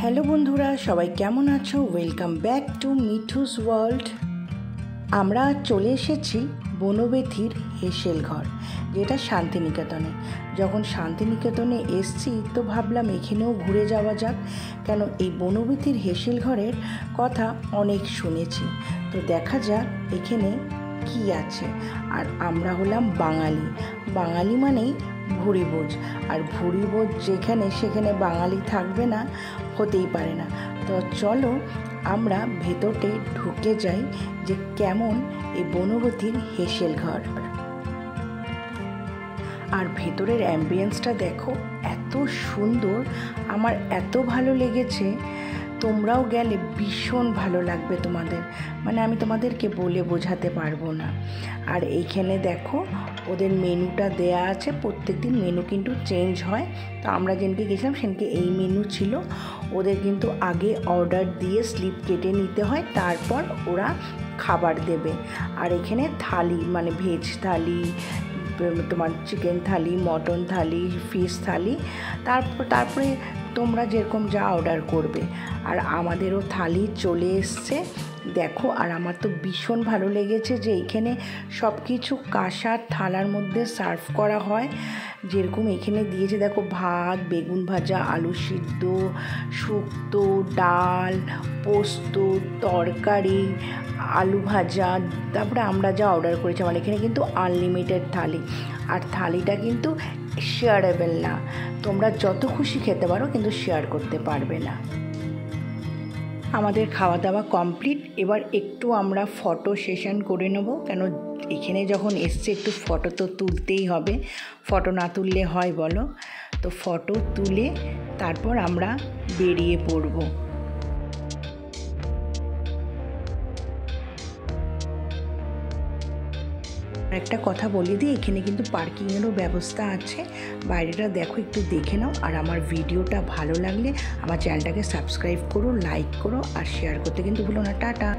Hello বন্ধুরা, সবাই কেমন আছো? Welcome back to Mithu's world. আমরা চলে এসেছি বনবেথির হেসেল ঘর, যেটা শান্তিনিকেতনে। যখন শান্তিনিকেতনে এসছি তো ভাবলাম এখানেও ঘুরে যাওয়া যাক, কেন এই বনবেথির হেসেল ঘরের কথা অনেক শুনেছি। তো দেখা যাক এখানে কি আছে। আর আমরা হলাম বাঙালি, বাঙালি মানেই ভুরিভোজ, আর ভুরিভোজ যেখানে সেখানে বাঙালি থাকবে না, হতেই পারে না। তো চলো আমরা ভেতরে ঢুকে যাই যে কেমন এই বনবেথির হেসেল ঘর। আর ভেতরের অ্যাম্বিয়েন্সটা দেখো, এত সুন্দর, আমার এত ভালো লেগেছে। তোমরাও গেলে ভীষণ ভালো লাগবে তোমাদের, মানে আমি তোমাদেরকে বলে বোঝাতে পারবো না। আর এইখানে দেখো ওদের মেনুটা দেয়া আছে, প্রত্যেক দিন মেনু কিন্তু চেঞ্জ হয়। তো আমরা যেদিনকে গেছিলাম সেদিনকে এই মেনু ছিল। ওদের কিন্তু আগে অর্ডার দিয়ে স্লিপ কেটে নিতে হয়, তারপর ওরা খাবার দেবে। আর এখানে থালি, মানে ভেজ থালি, তোমার চিকেন থালি, মটন থালি, ফিশ থালি, তারপরে তোমরা যেরকম যা অর্ডার করবে। আর আমাদেরও থালি চলে এসছে দেখো। আর আমার তো ভীষণ ভালো লেগেছে যে এইখানে সব কিছু কাঁসার থালার মধ্যে সার্ভ করা হয়। যেরকম এখানে দিয়েছে দেখো, ভাত, বেগুন ভাজা, আলু সিদ্ধ, শুক্তো, ডাল, পোস্ত, তরকারি, আলু ভাজা। তারপরে আমরা যা অর্ডার করেছি, আমার এখানে কিন্তু আনলিমিটেড থালি। আর থালিটা কিন্তু শেয়ারেবল না, তোমরা যত খুশি খেতে পারো, কিন্তু শেয়ার করতে পারবে না। আমাদের খাওয়া দাওয়া কমপ্লিট। এবার একটু আমরা ফটো সেশন করে নেব, কেন এখানে যখন এসছে একটু ফটো তো তুলতেই হবে। ফটো না তুললে হয় বলো? তো ফটো তুলে তারপর আমরা বেরিয়ে পড়ব। একটা কথা বলে দিই, এখানে কিন্তু পার্কিংয়েরও ব্যবস্থা আছে। বাইরেটা দেখো, একটু দেখে নাও। আর আমার ভিডিওটা ভালো লাগলে আমার চ্যানেলটাকে সাবস্ক্রাইব করো, লাইক করো আর শেয়ার করতে কিন্তু ভুলো না। টাটা।